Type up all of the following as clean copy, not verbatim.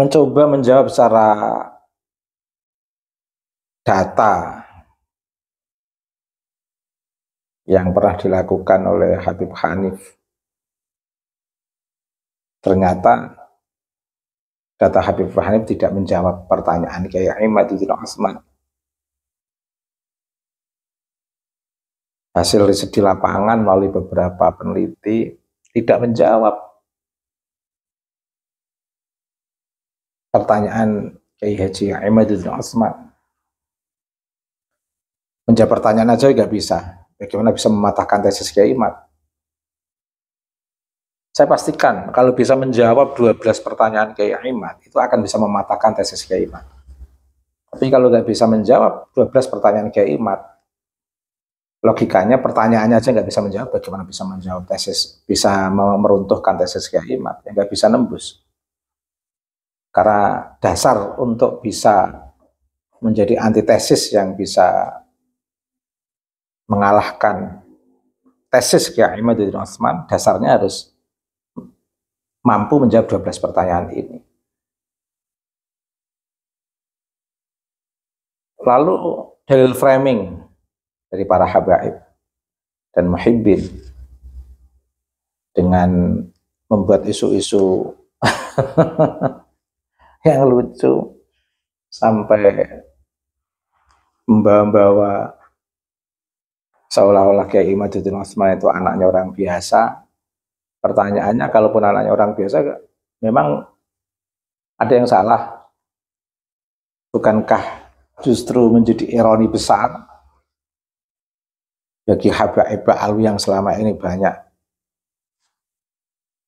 mencoba menjawab secara data yang pernah dilakukan oleh Habib Hanif. Ternyata data Habib Hanif tidak menjawab pertanyaan Kiai Imaduddin Utsman. Hasil riset di lapangan melalui beberapa peneliti tidak menjawab pertanyaan Kiai Haji Imaduddin Utsman. Menjawab pertanyaan aja nggak bisa. Bagaimana bisa mematahkan tesis Kiai Imad? Saya pastikan kalau bisa menjawab 12 pertanyaan Kiai Imad, itu akan bisa mematahkan tesis Kiai Imad. Tapi kalau nggak bisa menjawab 12 pertanyaan Kiai Imad, logikanya pertanyaannya aja nggak bisa menjawab, bagaimana bisa menjawab tesis, bisa meruntuhkan tesis Kiai Imad, yang nggak bisa nembus. Karena dasar untuk bisa menjadi antitesis yang bisa mengalahkan tesis Kiai Imaduddin Utsman, dasarnya harus mampu menjawab 12 pertanyaan ini. Lalu dalil framing dari para habaib dan muhibbin dengan membuat isu-isu yang lucu sampai membawa seolah-olah Kiai Imaduddin Utsman itu anaknya orang biasa. Pertanyaannya, kalaupun anaknya orang biasa, memang ada yang salah? Bukankah justru menjadi ironi besar bagi habaib Ba'alwi yang selama ini banyak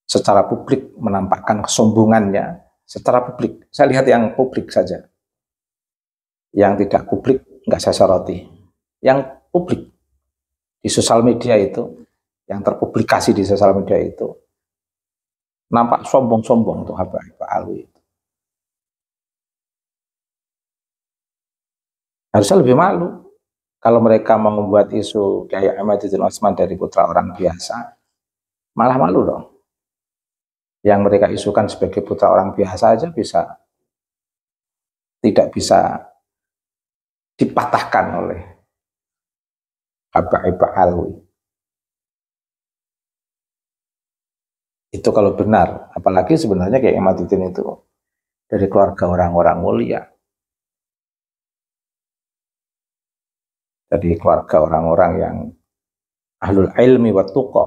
secara publik menampakkan kesombongannya, secara publik. Saya lihat yang publik saja. Yang tidak publik nggak saya soroti. Yang publik di sosial media itu, yang terpublikasi di sosial media itu, nampak sombong-sombong tuh habaib Ba'alwi. Harusnya lebih malu kalau mereka mau membuat isu kayak Imaduddin Utsman dari putra orang biasa, malah malu dong. Yang mereka isukan sebagai putra orang biasa aja tidak bisa dipatahkan oleh habaib Ba'alwi. Itu kalau benar, apalagi sebenarnya kayak Imaduddin itu dari keluarga orang-orang mulia, dari keluarga orang-orang yang ahlul ilmi wa tuqa.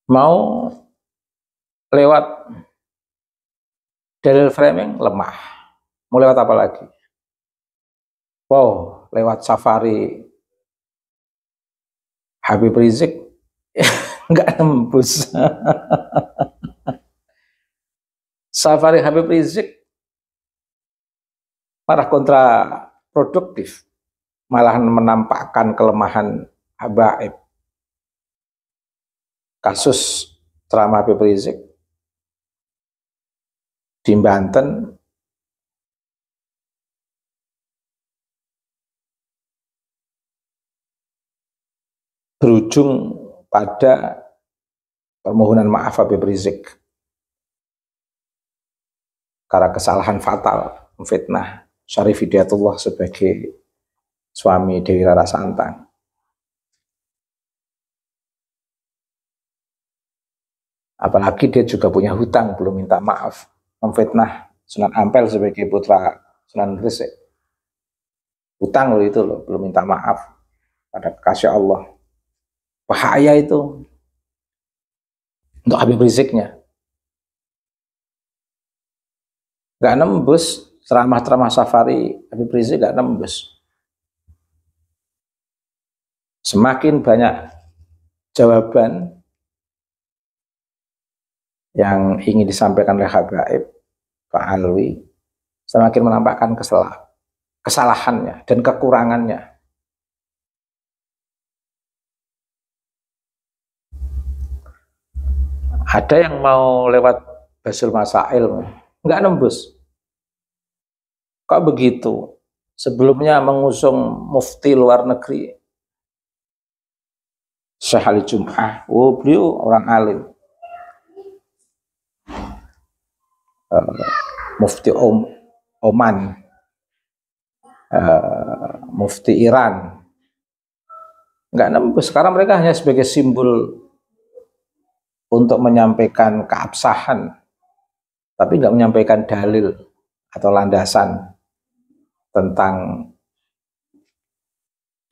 Mau lewat dalil framing lemah, mau lewat apa lagi? Wow, lewat safari Habib Rizik nggak nembus. Safari Habib Rizik malah kontraproduktif, malah menampakkan kelemahan habaib. Kasus ceramah Habib Rizik di Banten berujung pada permohonan maaf Habib Rizik karena kesalahan fatal memfitnah Syarif Hidayatullah sebagai suami Dewi Rara Santang. Apalagi dia juga punya hutang, belum minta maaf, memfitnah Sunan Ampel sebagai putra Sunan Gresik. Hutang loh itu loh, belum minta maaf pada kekasih Allah. Bahaya itu untuk Habib Riziknya. Gak nembus ceramah-ceramah safari Habib Rizik, gak nembus. Semakin banyak jawaban yang ingin disampaikan oleh habaib Ba'alwi, semakin menampakkan kesalahannya dan kekurangannya. Ada yang mau lewat Basul Masail, nggak nembus. Kok begitu? Sebelumnya mengusung mufti luar negeri, Syekh Ali Jum'ah, oh beliau orang alim. Mufti Oman, Mufti Iran, nggak nembus. Sekarang mereka hanya sebagai simbol untuk menyampaikan keabsahan, tapi nggak menyampaikan dalil atau landasan tentang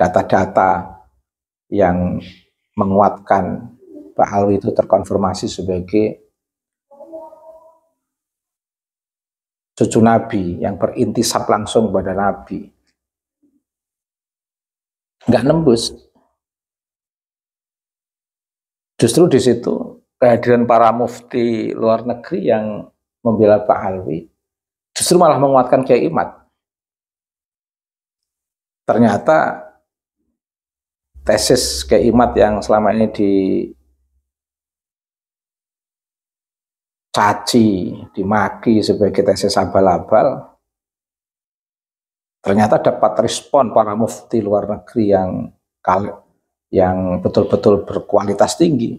data-data yang menguatkan Pak Alwi itu terkonfirmasi sebagai cucu Nabi yang berintisab langsung kepada Nabi. Nggak nembus. Justru di situ kehadiran para mufti luar negeri yang membela Pak Alwi justru malah menguatkan Kiai Imad. Ternyata tesis Kiai Imad yang selama ini dicaci, dimaki sebagai tesis abal-abal, ternyata dapat respon para mufti luar negeri yang betul-betul berkualitas tinggi.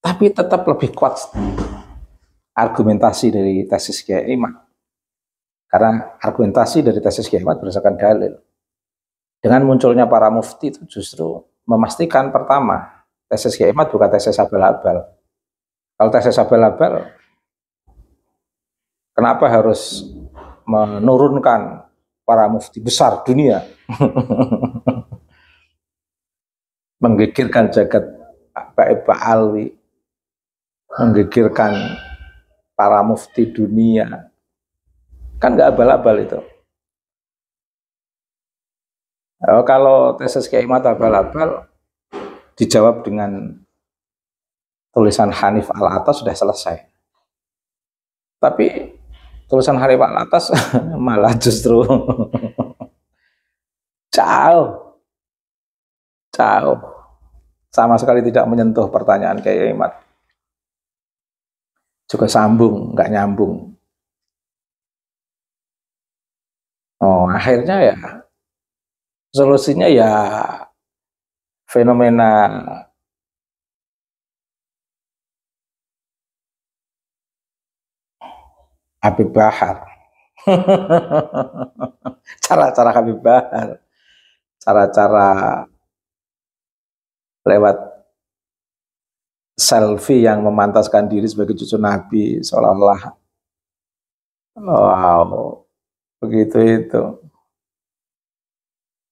Tapi tetap lebih kuat argumentasi dari tesis Kiai Imad. Karena argumentasi dari tesis Kiai Imad berdasarkan dalil. Dengan munculnya para mufti itu justru memastikan pertama, tesis Kiai Imad bukan tesis abal-abal. Kalau tesis abal-abal, kenapa harus menurunkan para mufti besar dunia? Menggigirkan jagat Pak Alwi, menggigirkan para mufti dunia, kan nggak abal-abal itu. Kalau tesis Kiai Imad abal-abal, dijawab dengan tulisan Hanif Al-Atas sudah selesai. Tapi tulisan Hanif Al-Atas malah justru jauh, sama sekali tidak menyentuh pertanyaan Kiai Imad. Juga sambung, nggak nyambung. Oh, akhirnya ya solusinya ya fenomena Habib Bahar. Cara-cara Habib Bahar, cara-cara lewat selfie yang memantaskan diri sebagai cucu Nabi, seolah-olah wow, begitu itu.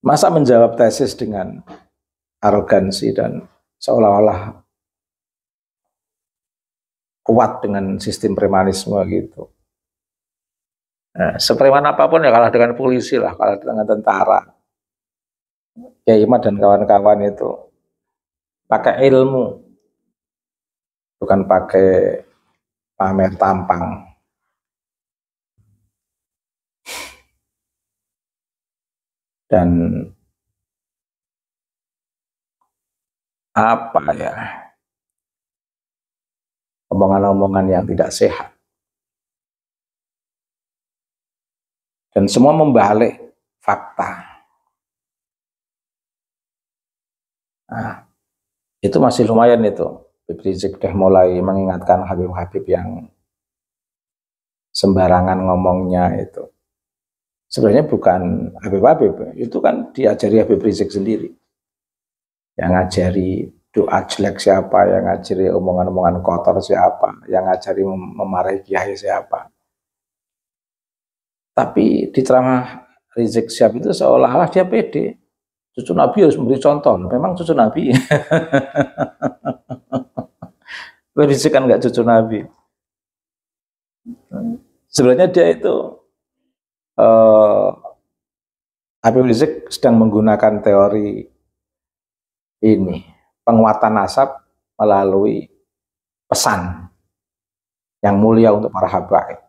Masa menjawab tesis dengan arogansi dan seolah-olah kuat dengan sistem premanisme gitu. Nah, sepreman apapun ya kalah dengan polisi lah, kalah dengan tentara. Kiai Imad dan kawan-kawan itu pakai ilmu, bukan pakai pamer tampang. Dan apa ya, omongan-omongan yang tidak sehat. Dan semua membalik fakta. Nah, itu masih lumayan itu. Habib Rizik sudah mulai mengingatkan Habib-Habib yang sembarangan ngomongnya itu. Sebenarnya bukan Habib-Habib, itu kan diajari Habib Rizik sendiri. Yang ngajari doa jelek siapa, yang ngajari omongan-omongan kotor siapa, yang ngajari memarahi kiai siapa. Tapi di ceramah Rizik Syihab itu seolah-olah dia pede. Cucu Nabi harus memberi contoh. Memang cucu Nabi. Rizik kan nggak cucu Nabi. Sebenarnya dia itu Habib Rizik sedang menggunakan teori ini, penguatan nasab melalui pesan yang mulia untuk para habaib.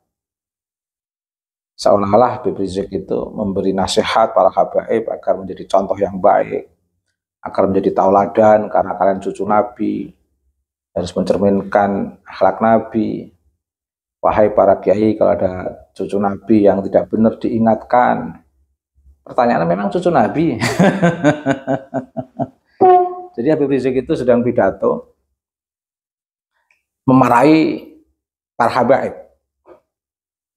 Seolah-olah Habib Rizik itu memberi nasihat para habaib agar menjadi contoh yang baik, agar menjadi tauladan karena kalian cucu Nabi, harus mencerminkan akhlak Nabi. Wahai para kiai, kalau ada cucu Nabi yang tidak benar diingatkan. Pertanyaannya memang cucu Nabi. Jadi Habib Rizik itu sedang pidato memarahi para habaib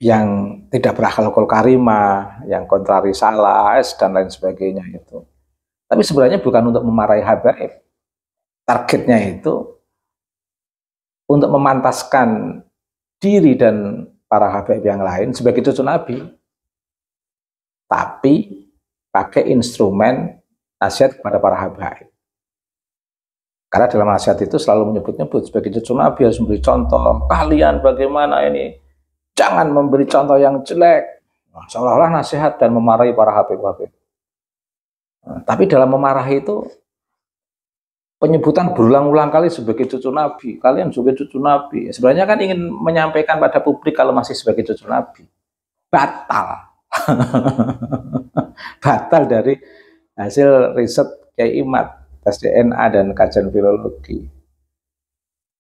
yang tidak berakhlakul karimah, yang kontra risalah dan lain sebagainya itu. Tapi sebenarnya bukan untuk memarahi habaib. Targetnya itu untuk memantaskan diri dan para habaib yang lain sebagai cucu Nabi. Tapi pakai instrumen nasihat kepada para habaib. Karena dalam nasihat itu selalu menyebut-nyebut sebagai cucu Nabi harus memberi contoh. Kalian bagaimana ini? Jangan memberi contoh yang jelek. Nah, seolah-olah nasihat dan memarahi para habib-habib. Nah, tapi dalam memarahi itu penyebutan berulang-ulang kali sebagai cucu Nabi. Kalian juga cucu Nabi. Sebenarnya kan ingin menyampaikan pada publik kalau masih sebagai cucu Nabi. Batal. Batal dari hasil riset Kiai Imad, tes DNA dan kajian filologi.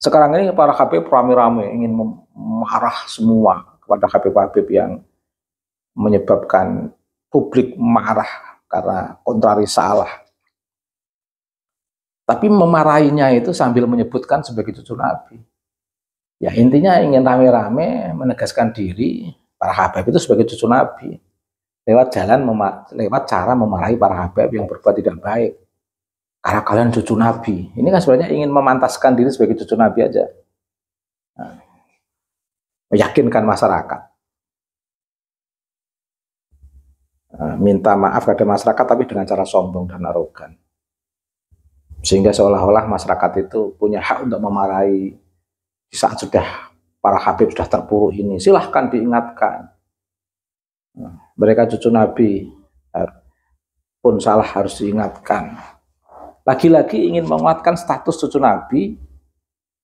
Sekarang ini para habib rame-rame ingin marah semua kepada habib-habib yang menyebabkan publik marah karena kontra risalah. Tapi memarahinya itu sambil menyebutkan sebagai cucu Nabi. Ya intinya ingin rame-rame menegaskan diri para habib itu sebagai cucu Nabi. Lewat cara memarahi para habib yang berbuat tidak baik. Karena kalian cucu Nabi. Ini kan sebenarnya ingin memantaskan diri sebagai cucu Nabi aja. Nah, meyakinkan masyarakat. Nah, minta maaf kepada masyarakat tapi dengan cara sombong dan arogan. Sehingga seolah-olah masyarakat itu punya hak untuk memarahi di saat sudah para habib sudah terpuruk ini. Silahkan diingatkan. Nah, mereka cucu Nabi pun salah harus diingatkan. Lagi-lagi ingin menguatkan status cucu Nabi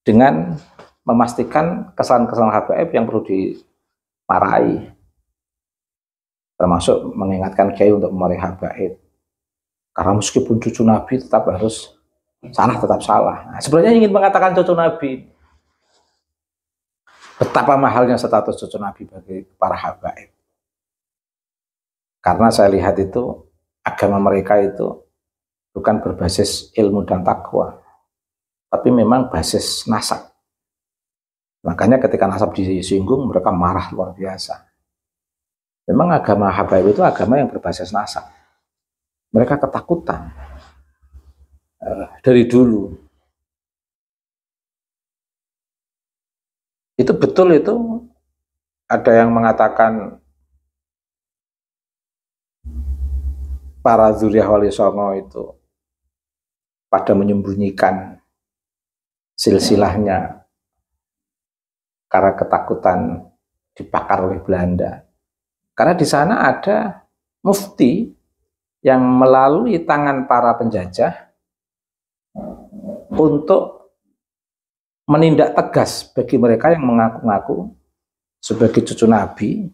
dengan memastikan kesalahan-kesalahan habaib yang perlu dimarahi. Termasuk mengingatkan kiai untuk memarahi habaib. Karena meskipun cucu Nabi tetap harus salah, tetap salah. Nah, sebenarnya ingin mengatakan cucu Nabi. Betapa mahalnya status cucu Nabi bagi para habaib. Karena saya lihat itu agama mereka itu bukan berbasis ilmu dan takwa, tapi memang basis nasab. Makanya ketika nasab disinggung mereka marah luar biasa. Memang agama habaib itu agama yang berbasis nasab. Mereka ketakutan dari dulu. Itu betul itu. Ada yang mengatakan para Dzurriyyah Wali Songo itu pada menyembunyikan silsilahnya karena ketakutan dibakar oleh Belanda. Karena di sana ada mufti yang melalui tangan para penjajah untuk menindak tegas bagi mereka yang mengaku-ngaku sebagai cucu Nabi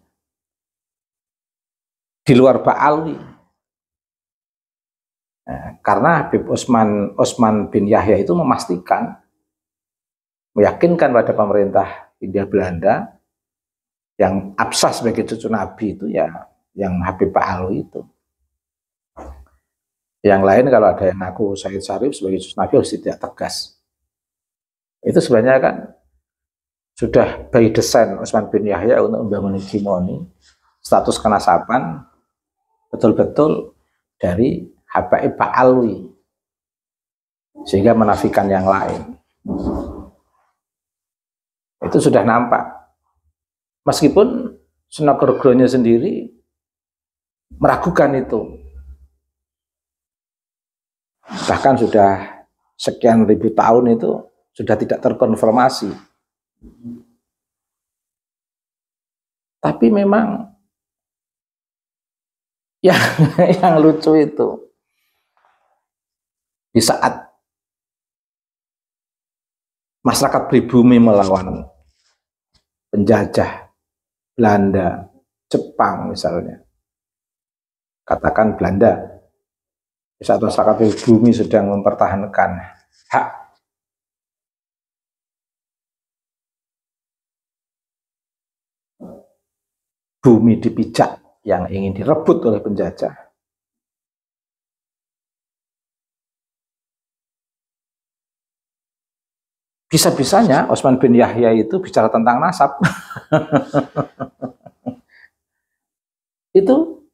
di luar Ba'alwi. Nah, karena Habib Utsman bin Yahya itu meyakinkan pada pemerintah Hindia Belanda yang absah sebagai cucu Nabi itu ya yang Habib Ba'alwi itu. Yang lain kalau ada yang ngaku Said Syarif sebagai cucu Nabi harus tidak tegas. Itu sebenarnya kan sudah by design Utsman bin Yahya untuk membangun hegemoni status kenasaban betul-betul dari habaib Ba'alwi sehingga menafikan yang lain. Itu sudah nampak. Meskipun Sunagrogonya sendiri meragukan itu. Bahkan sudah sekian ribu tahun itu sudah tidak terkonfirmasi. Tapi memang yang lucu itu di saat masyarakat pribumi melawan penjajah Belanda, Jepang misalnya, katakan Belanda, di saat masyarakat pribumi sedang mempertahankan hak bumi dipijak yang ingin direbut oleh penjajah, bisa-bisanya Utsman bin Yahya itu bicara tentang nasab. Itu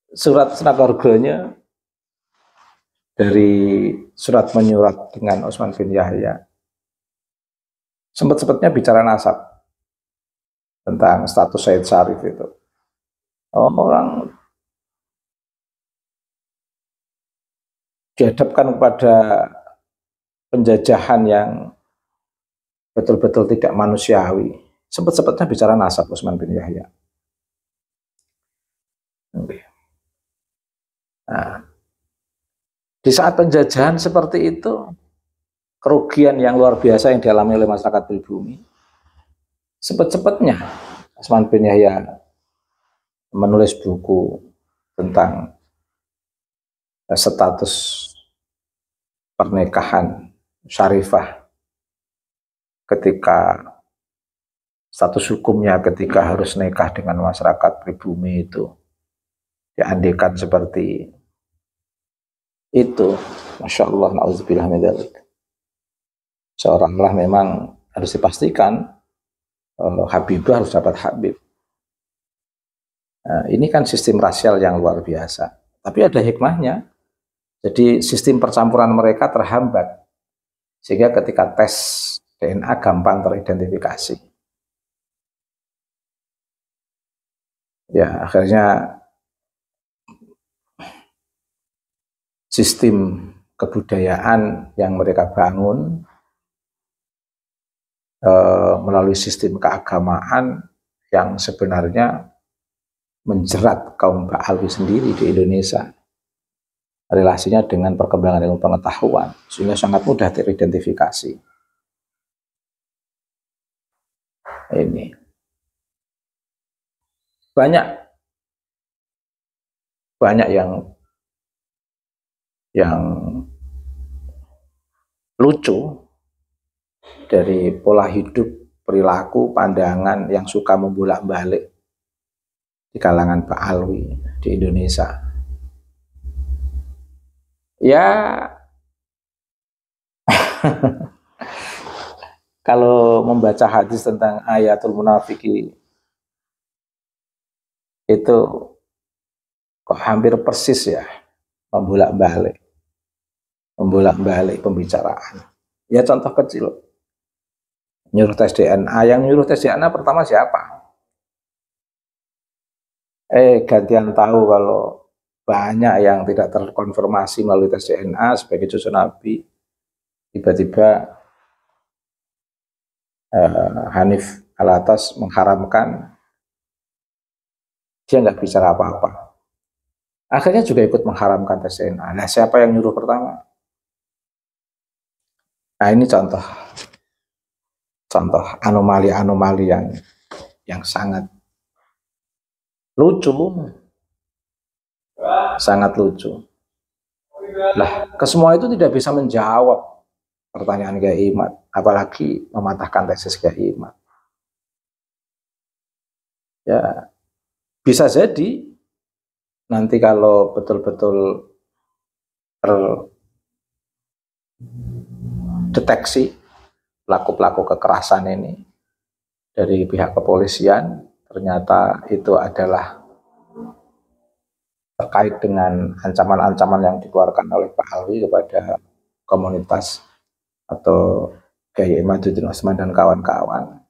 surat Snagarganya dari surat menyurat dengan Utsman bin Yahya. Sempat-sempatnya bicara nasab tentang status Said Syarif itu. Orang dihadapkan kepada penjajahan yang betul-betul tidak manusiawi. Sempat-sempatnya bicara nasab Utsman bin Yahya. Nah, di saat penjajahan seperti itu, kerugian yang luar biasa yang dialami oleh masyarakat pribumi, sempat-sempatnya Utsman bin Yahya menulis buku tentang status pernikahan syarifah, ketika status hukumnya ketika harus nikah dengan masyarakat pribumi itu diandekan seperti itu. Masya Allah, na'udzubillah min dzalik. Seoranglah memang harus dipastikan Habibah harus dapat Habib. Nah, ini kan sistem rasial yang luar biasa. Tapi ada hikmahnya. Jadi sistem percampuran mereka terhambat. Sehingga ketika tes DNA gampang teridentifikasi. Ya, akhirnya sistem kebudayaan yang mereka bangun melalui sistem keagamaan yang sebenarnya menjerat kaum Ba'alwi sendiri di Indonesia, relasinya dengan perkembangan ilmu pengetahuan, sehingga sangat mudah teridentifikasi. Ini banyak yang lucu dari pola hidup, perilaku, pandangan yang suka membolak-balik di kalangan Ba'alwi di Indonesia. Ya, kalau membaca hadis tentang ayatul munafiki itu kok hampir persis ya, membolak-balik pembicaraan. Ya contoh kecil, nyuruh tes DNA. Yang nyuruh tes DNA pertama siapa? Gantian tahu kalau banyak yang tidak terkonfirmasi melalui tes DNA sebagai cucu Nabi. Tiba-tiba Hanif Alatas mengharamkan, dia nggak bicara apa-apa. Akhirnya juga ikut mengharamkan tes DNA. Nah, siapa yang nyuruh pertama? Nah, ini contoh anomali-anomali yang sangat lucu, sangat lucu. Lah, kesemua itu tidak bisa menjawab pertanyaan Kiai Imad, apalagi mematahkan tesis Kiai Imad. Ya, bisa jadi nanti kalau betul-betul terdeteksi pelaku-pelaku kekerasan ini dari pihak kepolisian, ternyata itu adalah terkait dengan ancaman-ancaman yang dikeluarkan oleh Pak Alwi kepada komunitas atau Kiai Imaduddin Utsman dan kawan-kawan,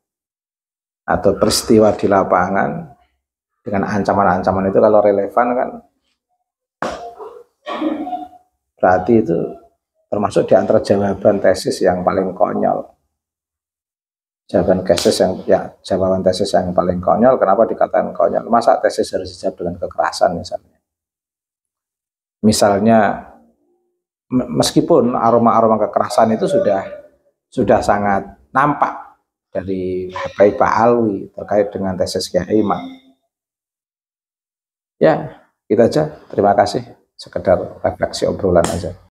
atau peristiwa di lapangan dengan ancaman-ancaman itu, kalau relevan kan berarti itu termasuk di antara jawaban tesis yang paling konyol. Jawaban tesis yang paling konyol. Kenapa dikatakan konyol? Masa tesis harus dijawab dengan kekerasan misalnya meskipun aroma-aroma kekerasan itu sudah sangat nampak dari Habib Ba'alwi terkait dengan tesis Kiai Imam. Ya, kita aja. Terima kasih. Sekedar refleksi obrolan aja.